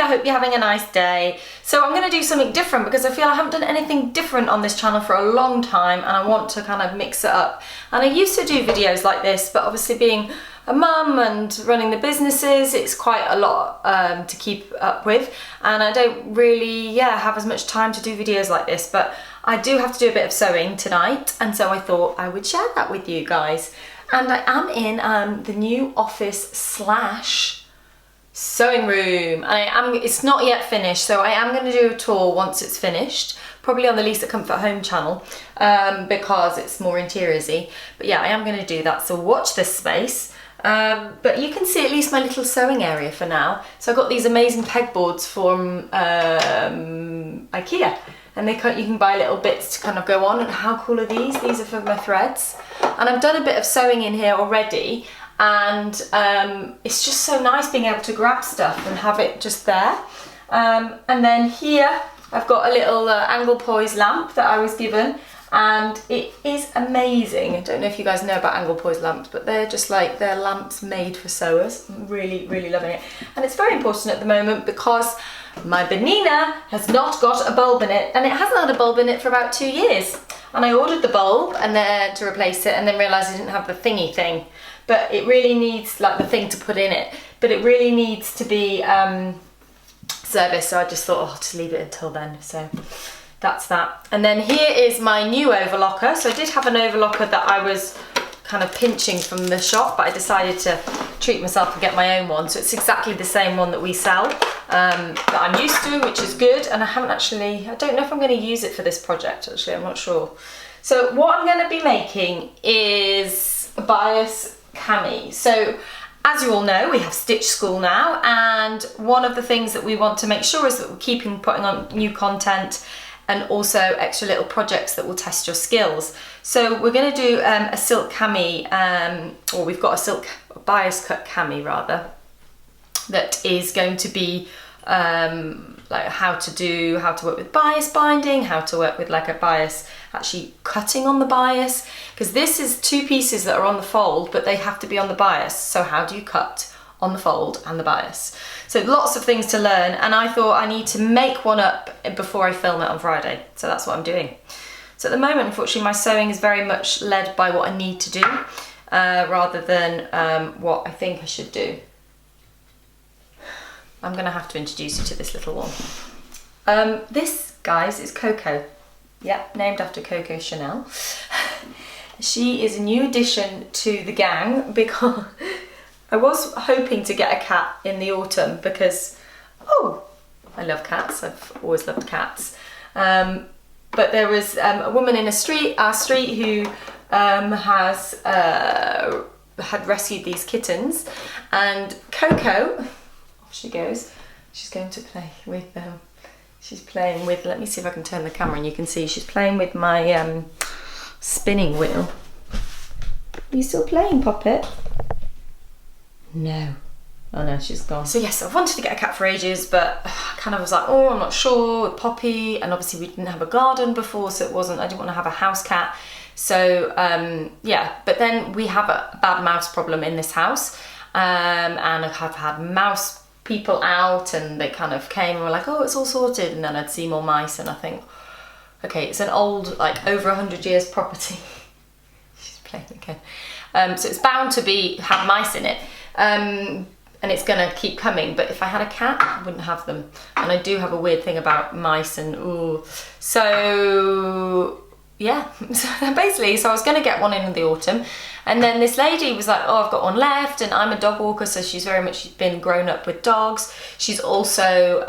hope you're having a nice day. So I'm going to do something different because I feel I haven't done anything different on this channel for a long time, and I want to kind of mix it up. And I used to do videos like this, but obviously being a mum and running the businesses, it's quite a lot to keep up with, and I don't really have as much time to do videos like this, but I do have to do a bit of sewing tonight, and so I thought I would share that with you guys. And I am in the new office slash sewing room. It's not yet finished, so I am going to do a tour once it's finished, probably on the Lisa Comfort Home channel, because it's more interiorsy. But yeah, I am going to do that, so watch this space. But you can see at least my little sewing area for now. So I got these amazing pegboards from IKEA, and you can buy little bits to kind of go on. And how cool are these? These are for my threads. And I've done a bit of sewing in here already, and it's just so nice being able to grab stuff and have it just there. And then here I've got a little angle poise lamp that I was given, and it is amazing. I don't know if you guys know about angle poise lamps, but they're just like, they're lamps made for sewers. I'm really, really loving it. And it's very important at the moment because my Benina has not got a bulb in it, and it hasn't had a bulb in it for about 2 years. And I ordered the bulb and then to replace it, and then realised I didn't have the thingy thing. But it really needs, like, the thing to put in it, but it really needs to be serviced, so I just thought, just leave it until then. So that's that. And then here is my new overlocker. So I did have an overlocker that I was kind of pinching from the shop, but I decided to treat myself and get my own one. So it's exactly the same one that we sell, that I'm used to, which is good. And I don't know if I'm going to use it for this project, actually, I'm not sure. So what I'm going to be making is a bias Cami. So as you all know, we have Stitch School now, and one of the things that we want to make sure is that we're putting on new content, and also extra little projects that will test your skills. So we're going to do a silk cami, or we've got a silk bias cut cami rather, that is going to be like how to work with bias binding, how to work with like a bias actually cutting on the bias, because this is 2 pieces that are on the fold, but they have to be on the bias. So how do you cut on the fold and the bias? So lots of things to learn, and I thought I need to make one up before I film it on Friday. So that's what I'm doing. So at the moment, unfortunately, my sewing is very much led by what I need to do, rather than what I think I should do. I'm gonna have to introduce you to this little one. This, guys, is Coco. Yeah, named after Coco Chanel. She is a new addition to the gang because I was hoping to get a cat in the autumn because, I love cats. I've always loved cats. But there was a woman in our street who had rescued these kittens, and Coco, off she goes. She's going to play with them. She's playing with, let me see if I can turn the camera and you can see, she's playing with my spinning wheel. Are you still playing, Poppet? No. Oh no, she's gone. So yes, I wanted to get a cat for ages, but I kind of was like, I'm not sure, with Poppy, and obviously we didn't have a garden before, so I didn't want to have a house cat. So yeah, but then we have a bad mouse problem in this house, and I have had mouse people out, and they kind of came and were like, it's all sorted, and then I'd see more mice, and I think, okay, it's an old, like over 100 years property. She's playing again. So it's bound to have mice in it. And it's gonna keep coming, but if I had a cat, I wouldn't have them. And I do have a weird thing about mice, and so yeah. So I was gonna get one in the autumn, and then this lady was like, I've got one left, and I'm a dog walker, so she's been grown up with dogs. She's also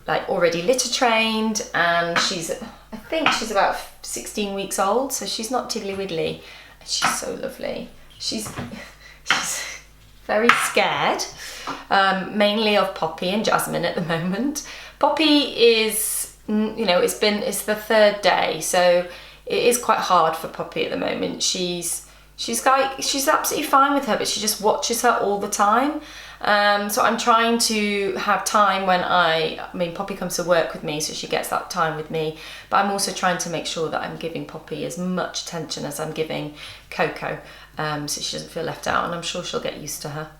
like already litter trained, and I think she's about 16 weeks old, so she's not tiddly widdly, and she's so lovely. She's very scared, mainly of Poppy and Jasmine at the moment. Poppy is, it's the 3rd day, so it is quite hard for Poppy at the moment. She's absolutely fine with her, but she just watches her all the time. So I'm trying to have time when Poppy comes to work with me, so she gets that time with me, but I'm also trying to make sure that I'm giving Poppy as much attention as I'm giving Coco, so she doesn't feel left out, and I'm sure she'll get used to her.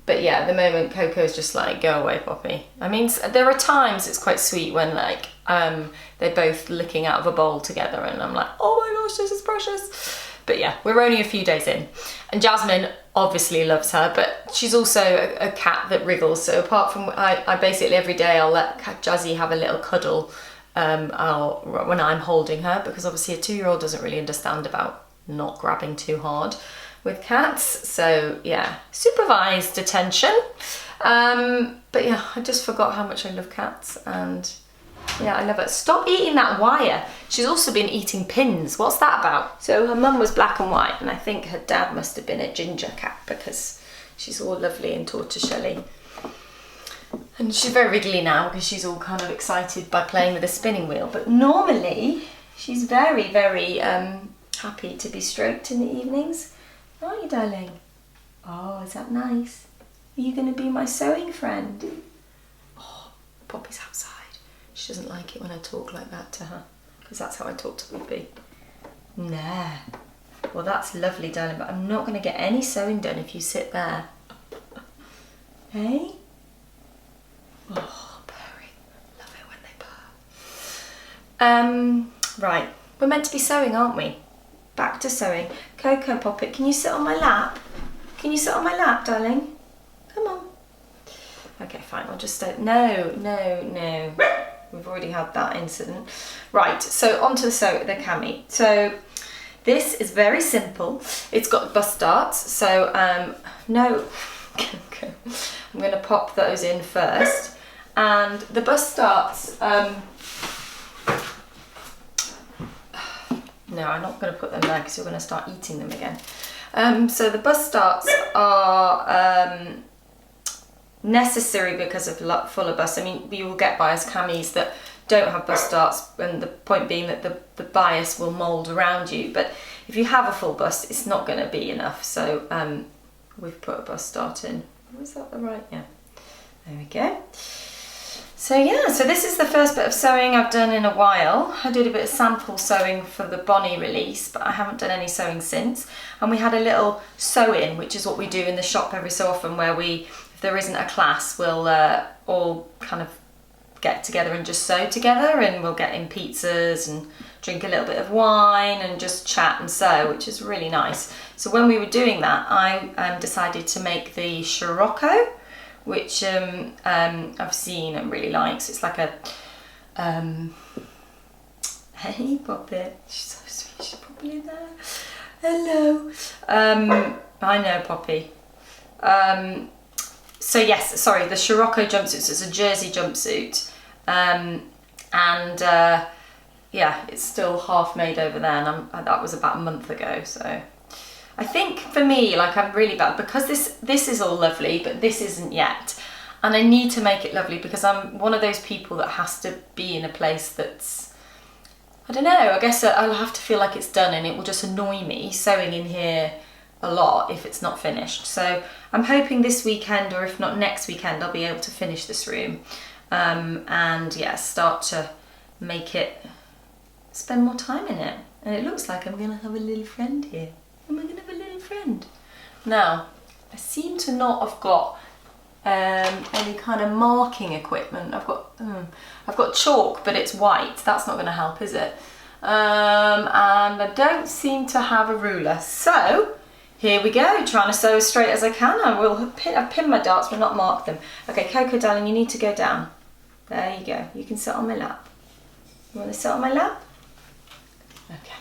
But yeah, at the moment, Coco's just like, go away, Poppy. I mean, there are times it's quite sweet when like they're both licking out of a bowl together and I'm like, oh my gosh, this is precious. But yeah, we're only a few days in. And Jasmine obviously loves her, but she's also a cat that wriggles. So apart from, I basically every day I'll let Jazzy have a little cuddle when I'm holding her, because obviously a 2-year-old doesn't really understand about not grabbing too hard with cats. So yeah, supervised attention. But yeah, I just forgot how much I love cats, and yeah, I love it. Stop eating that wire. She's also been eating pins. What's that about? So her mum was black and white, and I think her dad must have been a ginger cat because she's all lovely and tortoiseshell. And she's very wriggly now because she's all kind of excited by playing with a spinning wheel. But normally she's very, very happy to be stroked in the evenings. Aren't you, darling? Oh, is that nice? Are you going to be my sewing friend? Oh, Poppy's outside. She doesn't like it when I talk like that to her, because that's how I talk to Poppy. Nah. Well, that's lovely, darling, but I'm not going to get any sewing done if you sit there. Hey? Oh, purring. Love it when they purr. Right. We're meant to be sewing, aren't we? Back to sewing. Coco, Poppet, can you sit on my lap? Can you sit on my lap, darling? Come on. Okay, fine. I'll just stay. No. We've already had that incident. Right, so onto the Cami. So this is very simple. It's got bust darts. So no, I'm going to pop those in first. And the bust darts, no, I'm not going to put them there because you're going to start eating them again. So the bust darts are necessary because of fuller busts. I mean, you will get bias camis that don't have bust darts, and the point being that the bias will mould around you. But if you have a full bust, it's not going to be enough. So we've put a bust dart in. Was that the right? Yeah. There we go. So yeah, so this is the first bit of sewing I've done in a while. I did a bit of sample sewing for the Bonnie release, but I haven't done any sewing since. And we had a little sew-in, which is what we do in the shop every so often, where if there isn't a class, we'll all kind of get together and just sew together, and we'll get in pizzas and drink a little bit of wine and just chat and sew, which is really nice. So when we were doing that, I decided to make the Scirocco, which I've seen and really like. So it's like a, hey Poppet, she's so sweet, she's probably there. Hello. I know, Poppy. So yes, sorry, the Scirocco jumpsuit, so it's a jersey jumpsuit. Yeah, it's still half made over there, and that was about a month ago, so. I think for me, like, I'm really bad because this is all lovely, but this isn't yet. And I need to make it lovely because I'm one of those people that has to be in a place that's, I don't know, I guess I'll have to feel like it's done, and it will just annoy me sewing in here a lot if it's not finished. So I'm hoping this weekend, or if not next weekend, I'll be able to finish this room and yeah, start to make it, spend more time in it. And it looks like I'm gonna have a little friend here. Am I gonna have a little friend? Now, I seem to not have got any kind of marking equipment. I've got chalk, but it's white. That's not gonna help, is it? And I don't seem to have a ruler. So, here we go, trying to sew as straight as I can. I've pinned my darts, but not marked them. Okay, Coco, darling, you need to go down. There you go. You can sit on my lap. You want to sit on my lap? Okay,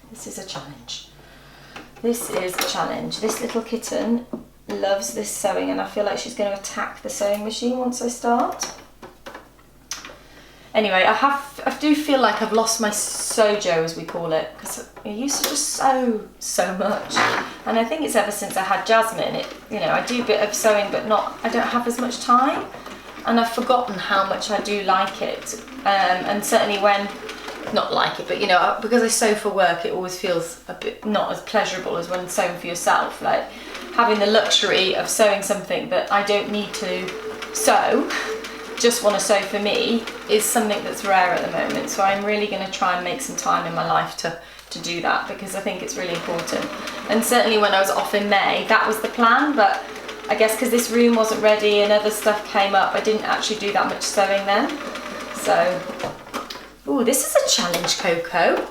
this is a challenge. This is a challenge. This little kitten loves this sewing, and I feel like she's going to attack the sewing machine once I start. Anyway, I do feel like I've lost my sojo, as we call it, because I used to just sew so much, and I think it's ever since I had Jasmine. I do a bit of sewing, but I don't have as much time, and I've forgotten how much I do like it. And certainly when, not like it, but because I sew for work, it always feels a bit not as pleasurable as when sewing for yourself. Like having the luxury of sewing something that I don't need to sew, just want to sew for me, is something that's rare at the moment. So I'm really going to try and make some time in my life to do that, because I think it's really important. And certainly when I was off in May, that was the plan, but I guess because this room wasn't ready and other stuff came up, I didn't actually do that much sewing then. So, ooh, this is a challenge, Coco.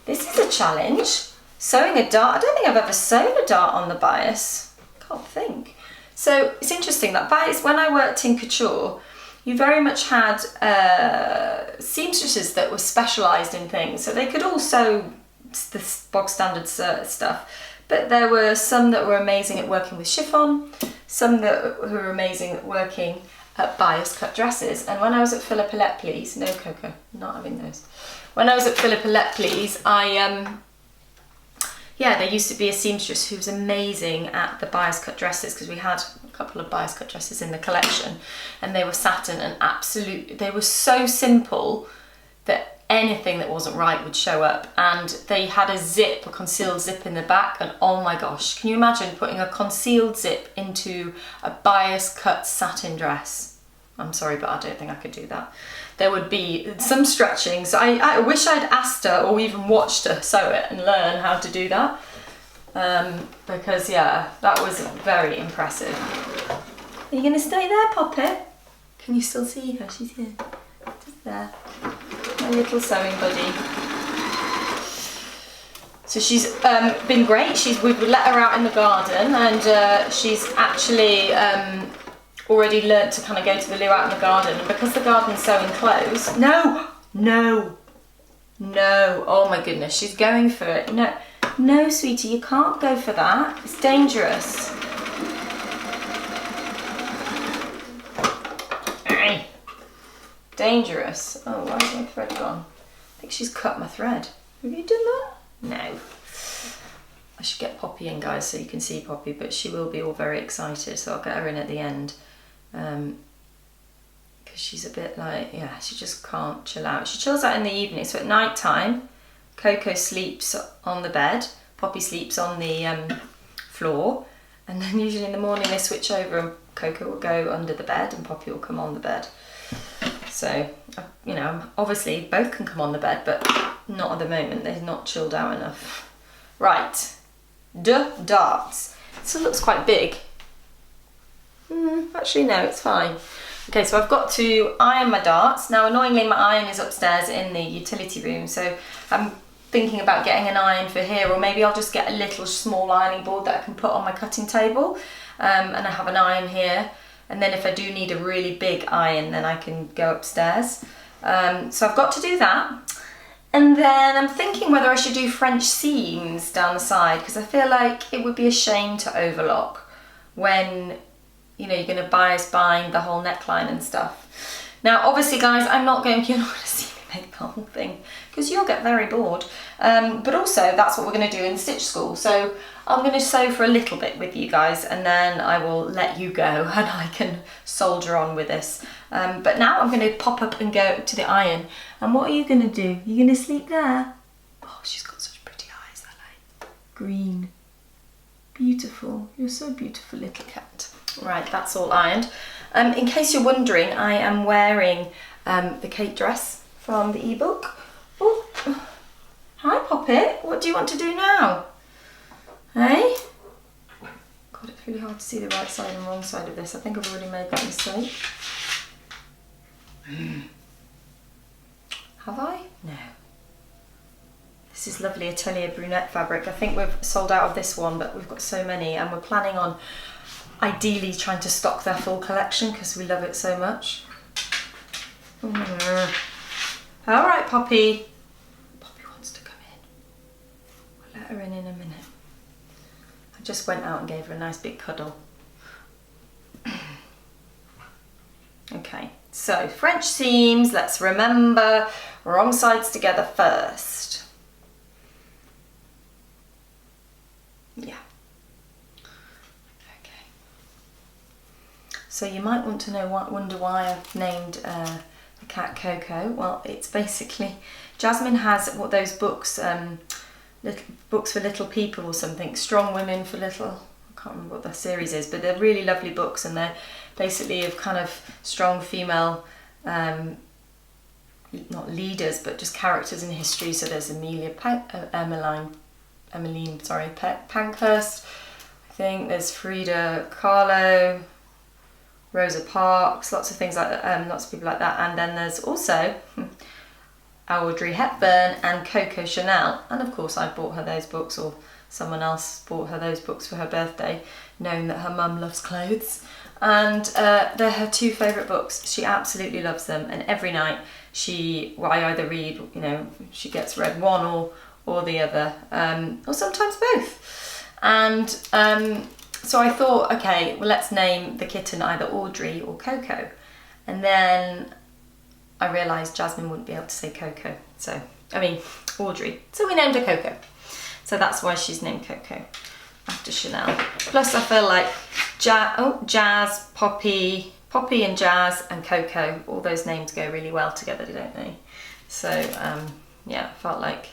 This is a challenge. Sewing a dart. I don't think I've ever sewn a dart on the bias. Can't think. So it's interesting that bias, when I worked in couture, you very much had seamstresses that were specialised in things. So they could all sew the bog standard stuff, but there were some that were amazing at working with chiffon, some that were amazing at working at bias cut dresses. And when I was at Philippa Lepley's, no Coco, not having those. When I was at Philippa Lepley's, yeah, there used to be a seamstress who was amazing at the bias cut dresses, because we had a couple of bias cut dresses in the collection, and they were satin and they were so simple that anything that wasn't right would show up. And they had a concealed zip in the back, and oh my gosh, can you imagine putting a concealed zip into a bias cut satin dress? I'm sorry, but I don't think I could do that. There would be some stretching, so I wish I'd asked her or even watched her sew it and learn how to do that, because yeah, that was very impressive. Are you going to stay there, Poppy? Can you still see her? She's here. Just there. My little sewing buddy. So she's been great. We've let her out in the garden, and she's actually already learnt to kind of go to the loo out in the garden. And because the garden's so enclosed, no, oh my goodness, she's going for it. No, sweetie, you can't go for that. It's dangerous. Dangerous. Oh, why is my thread gone? I think she's cut my thread. Have you done that? No. I should get Poppy in, guys, so you can see Poppy, but she will be all very excited, so I'll get her in at the end. Because she's a bit like, yeah, she just can't chill out. She chills out in the evening, so at night time, Coco sleeps on the bed, Poppy sleeps on the floor, and then usually in the morning they switch over and Coco will go under the bed and Poppy will come on the bed. So, you know, obviously both can come on the bed, but not at the moment. They're not chilled out enough. Right, darts. This looks quite big. Actually, no, it's fine. Okay, so I've got to iron my darts. Now, annoyingly, my iron is upstairs in the utility room, so I'm thinking about getting an iron for here, or maybe I'll just get a little small ironing board that I can put on my cutting table, and I have an iron here. And then if I do need a really big iron, then I can go upstairs. So I've got to do that. And then I'm thinking whether I should do French seams down the side, because I feel like it would be a shame to overlock when, you know, you're going to bias bind the whole neckline and stuff. Now, obviously, guys, you're not going to see me make the whole thing, because you'll get very bored. But also, that's what we're going to do in stitch school. So I'm going to sew for a little bit with you guys, and then I will let you go and I can soldier on with this. But now I'm going to pop up and go to the iron. And what are you going to do? You're going to sleep there? Oh, she's got such pretty eyes, that green. Beautiful. You're so beautiful, little cat. Right, that's all ironed. In case you're wondering, I am wearing the Kate dress from the ebook. Oh, hi Poppet, what do you want to do now? Hey? God, it's really hard to see the right side and wrong side of this. I think I've already made that mistake. Have I? No. This is lovely Atelier Brunette fabric. I think we've sold out of this one, but we've got so many, and we're planning on ideally trying to stock their full collection because we love it so much. All right, Poppy. Poppy wants to come in. We'll let her in a minute. I just went out and gave her a nice big cuddle. Okay, so French seams, let's remember, wrong sides together first. Yeah. Okay. So you might want to wonder why I've named the cat Coco. Well, it's basically, Jasmine has what those books, little books for little people or something, Strong Women for Little, I can't remember what the series is, but they're really lovely books, and they're basically of kind of strong female, not leaders, but just characters in history. So there's Emmeline Pankhurst, think there's Frida Kahlo, Rosa Parks, lots of things like that, lots of people like that. And then there's also Audrey Hepburn and Coco Chanel. And of course I bought her those books, or someone else bought her those books for her birthday, knowing that her mum loves clothes. And they're her two favourite books. She absolutely loves them, and every night I either read, you know, she gets read one or the other, or sometimes both. And so I thought, okay, well, let's name the kitten either Audrey or Coco. And then I realised Jasmine wouldn't be able to say Coco, Audrey. So we named her Coco. So that's why she's named Coco, after Chanel. Plus I feel like Jazz, Poppy and Jazz and Coco, all those names go really well together, don't they? So yeah, felt like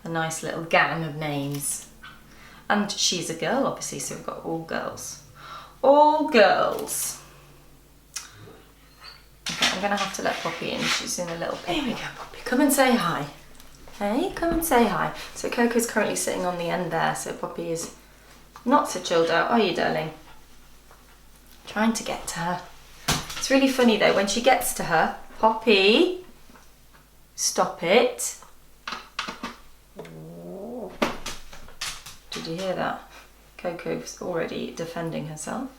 a nice little gang of names. And she's a girl, obviously, so we've got all girls. All girls. Okay, I'm gonna have to let Poppy in. She's in a little bit. Here we go, Poppy. Come and say hi. Hey, come and say hi. So Coco's currently sitting on the end there, so Poppy is not so chilled out, are you, darling? Trying to get to her. It's really funny though, when she gets to her, Poppy, stop it. Did you hear that? Coco's already defending herself.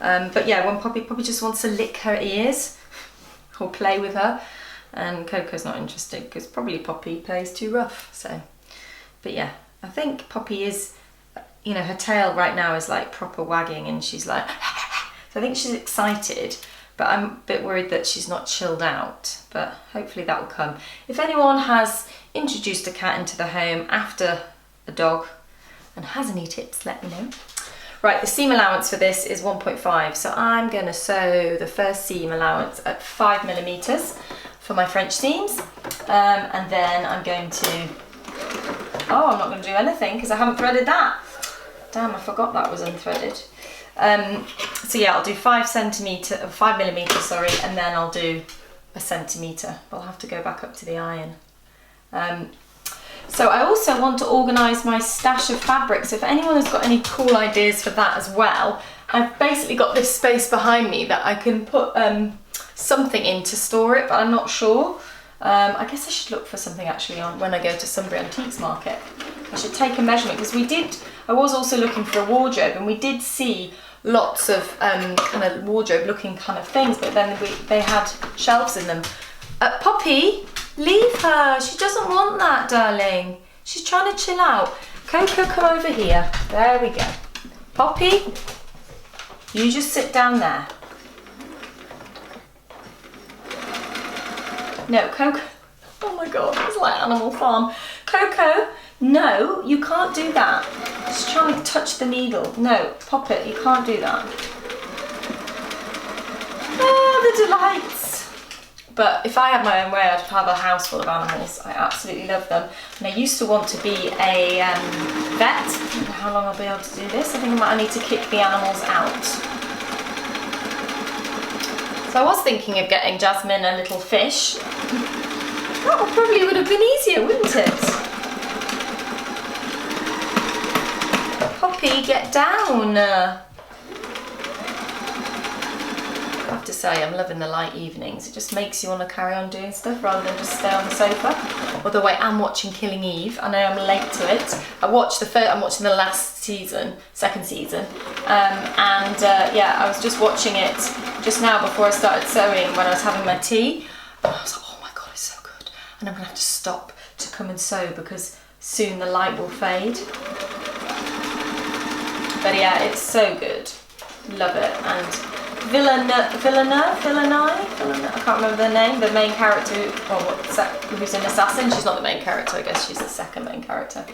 But yeah, when Poppy just wants to lick her ears or play with her, and Coco's not interested because probably Poppy plays too rough. So, but yeah, I think Poppy is, you know, her tail right now is like proper wagging, and she's like, so I think she's excited, but I'm a bit worried that she's not chilled out, but hopefully that will come. If anyone has introduced a cat into the home after a dog and has any tips, let me know. Right, the seam allowance for this is 1.5, so I'm going to sew the first seam allowance at 5mm for my French seams, and then I'm going to, I'm not going to do anything because I haven't threaded that. Damn, I forgot that was unthreaded. So yeah, I'll do 5mm, sorry, and then I'll do a centimetre. I'll have to go back up to the iron. So I also want to organise my stash of fabric, so if anyone has got any cool ideas for that as well, I've basically got this space behind me that I can put something in to store it, but I'm not sure. I guess I should look for something actually on when I go to Sunbury Antiques Market. I should take a measurement, because I was also looking for a wardrobe, and we did see lots of kind of wardrobe looking kind of things, but then they had shelves in them. Poppy, leave her. She doesn't want that, darling. She's trying to chill out. Coco, come over here. There we go. Poppy, you just sit down there. No, Coco. Oh my God, it's like Animal Farm. Coco, no, you can't do that. She's trying to touch the needle. No, pop it, you can't do that. Oh, the delights. But if I had my own way, I'd have a house full of animals. I absolutely love them. And I used to want to be a vet. I don't know how long I'll be able to do this. I think I need to kick the animals out. So I was thinking of getting Jasmine a little fish. That probably would have been easier, wouldn't it? Poppy, get down. I have to say, I'm loving the light evenings. It just makes you want to carry on doing stuff rather than just stay on the sofa. Although I am watching Killing Eve. I know I'm late to it. I'm watching the last season, second season. Yeah, I was just watching it just now before I started sewing when I was having my tea. And I was like, oh my God, it's so good. And I'm going to have to stop to come and sew because soon the light will fade. But yeah, it's so good. Love it. And Villeneuve, I can't remember the name, the main character, who's an assassin. She's not the main character, I guess she's the second main character.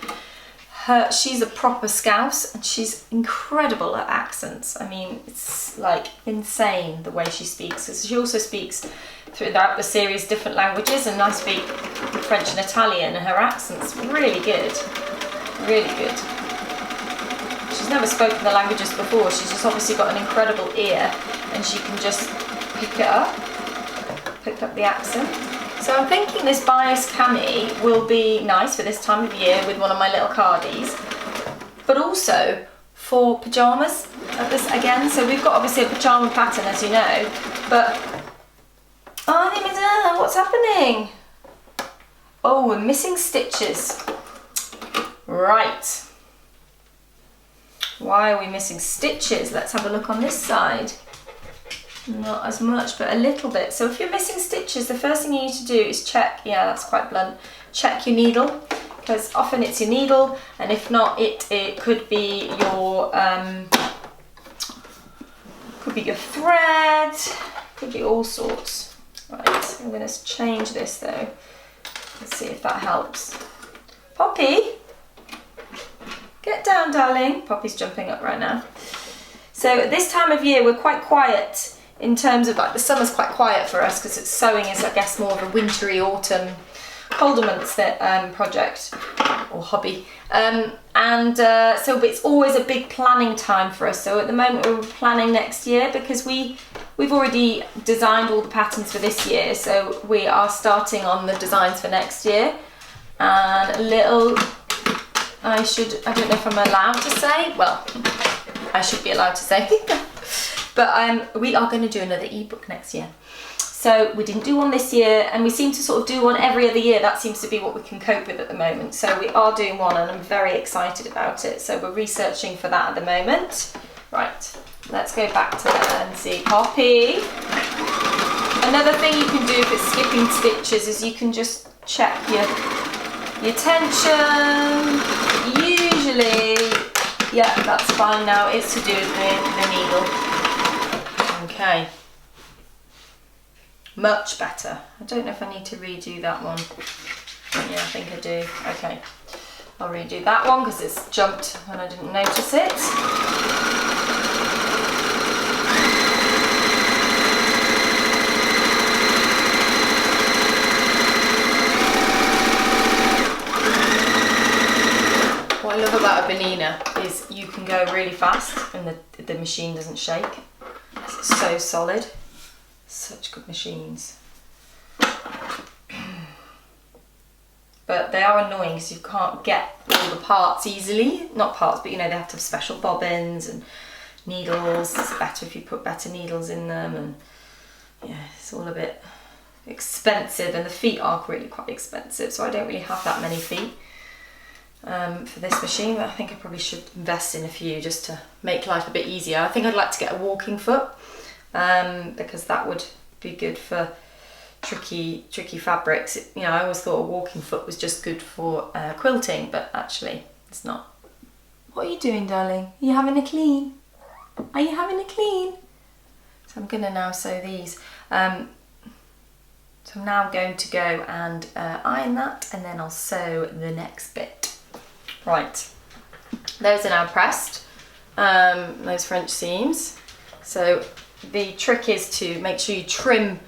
She's a proper Scouse, and she's incredible at accents. I mean, it's like insane the way she speaks. She also speaks throughout the series different languages, and I speak French and Italian, and her accent's really good, really good. She's never spoken the languages before. She's just obviously got an incredible ear, and she can just pick up the accent. So I'm thinking this bias cami will be nice for this time of year with one of my little cardies, but also for pyjamas at this again. So we've got obviously a pyjama pattern, as you know, but what's happening? Oh, we're missing stitches. Right. Why are we missing stitches? Let's have a look on this side. Not as much, but a little bit. So if you're missing stitches, the first thing you need to do is check, yeah, that's quite blunt, check your needle, because often it's your needle, and if not, it could be your thread, could be all sorts. Right, I'm going to change this though. Let's see if that helps. Poppy, get down, darling. Poppy's jumping up right now. So at this time of year, we're quite quiet in terms of, like, the summer's quite quiet for us because it's sewing is, I guess, more of a wintry, autumn, colder months project or hobby. So it's always a big planning time for us. So at the moment we're planning next year because we've already designed all the patterns for this year. So we are starting on the designs for next year. And I don't know if I'm allowed to say, well, I should be allowed to say, but we are going to do another ebook next year. So we didn't do one this year, and we seem to sort of do one every other year. That seems to be what we can cope with at the moment. So we are doing one, and I'm very excited about it. So we're researching for that at the moment. Right, let's go back to that and see. Poppy. Another thing you can do if it's skipping stitches is you can just check your tension. Usually, yeah, that's fine now. It's to do with the needle. Okay. Much better. I don't know if I need to redo that one. Yeah, I think I do. Okay. I'll redo that one because it's jumped and I didn't notice it. What I love about a Bernina is you can go really fast and the machine doesn't shake. It's so solid. Such good machines. But they are annoying because you can't get all the parts easily. Not parts, but you know, they have to have special bobbins and needles. It's better if you put better needles in them, and yeah, it's all a bit expensive, and the feet are really quite expensive, so I don't really have that many feet for this machine, but I think I probably should invest in a few just to make life a bit easier. I think I'd like to get a walking foot, because that would be good for tricky fabrics. You know, I always thought a walking foot was just good for quilting, but actually it's not. What are you doing, darling? Are you having a clean? Are you having a clean? So I'm gonna now sew these. So I'm now going to go and iron that, and then I'll sew the next bit. Right, those are now pressed, those French seams. So the trick is to make sure you trim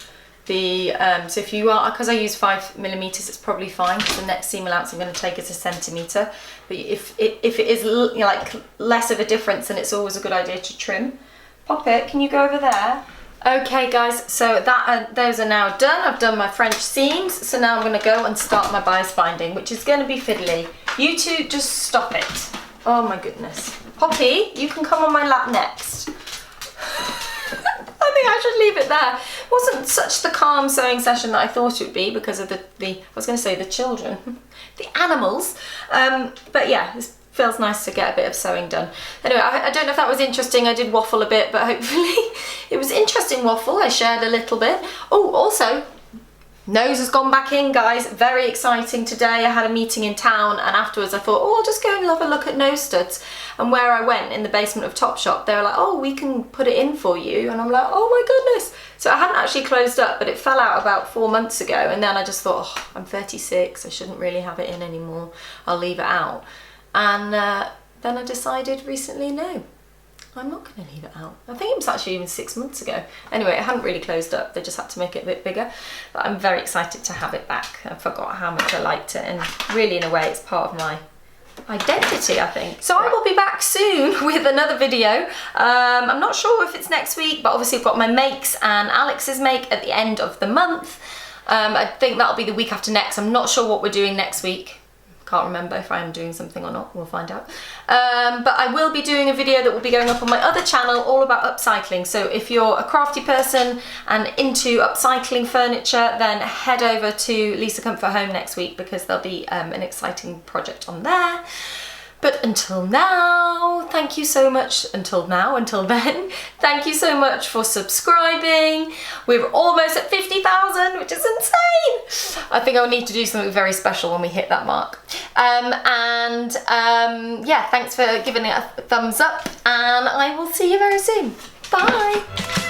the, so if you are, because I use 5mm, it's probably fine, because the next seam allowance I'm going to take is 1 centimetre. But if it is, you know, like less of a difference, then it's always a good idea to trim. Pop it, can you go over there? Okay guys, so those are now done. I've done my French seams, so now I'm going to go and start my bias binding, which is going to be fiddly. You two just stop it. Oh my goodness. Poppy, you can come on my lap next. I think I should leave it there. It wasn't such the calm sewing session that I thought it would be because of the I was going to say the children, the animals. But yeah, it feels nice to get a bit of sewing done. Anyway, I don't know if that was interesting. I did waffle a bit, but hopefully it was interesting waffle. I shared a little bit. Oh, also, nose has gone back in, guys. Very exciting today. I had a meeting in town, and afterwards I thought, oh, I'll just go and have a look at nose studs. And where I went in the basement of Topshop, they were like, oh, we can put it in for you. And I'm like, oh my goodness. So I hadn't actually closed up, but it fell out about 4 months ago. And then I just thought, oh, I'm 36. I shouldn't really have it in anymore. I'll leave it out. And then I decided recently, no, I'm not going to leave it out. I think it was actually even 6 months ago. Anyway, it hadn't really closed up. They just had to make it a bit bigger. But I'm very excited to have it back. I forgot how much I liked it. And really, in a way, it's part of my identity, I think. So I will be back soon with another video. I'm not sure if it's next week, but obviously I've got my makes and Alex's make at the end of the month. I think that'll be the week after next. I'm not sure what we're doing next week. Can't remember if I am doing something or not, we'll find out. But I will be doing a video that will be going up on my other channel all about upcycling. So if you're a crafty person and into upcycling furniture, then head over to Lisa Comfort Home next week, because there'll be an exciting project on there. But until now, thank you so much. Until then, thank you so much for subscribing. We're almost at 50,000, which is insane. I think I'll need to do something very special when we hit that mark. Yeah, thanks for giving it a thumbs up, and I will see you very soon. Bye.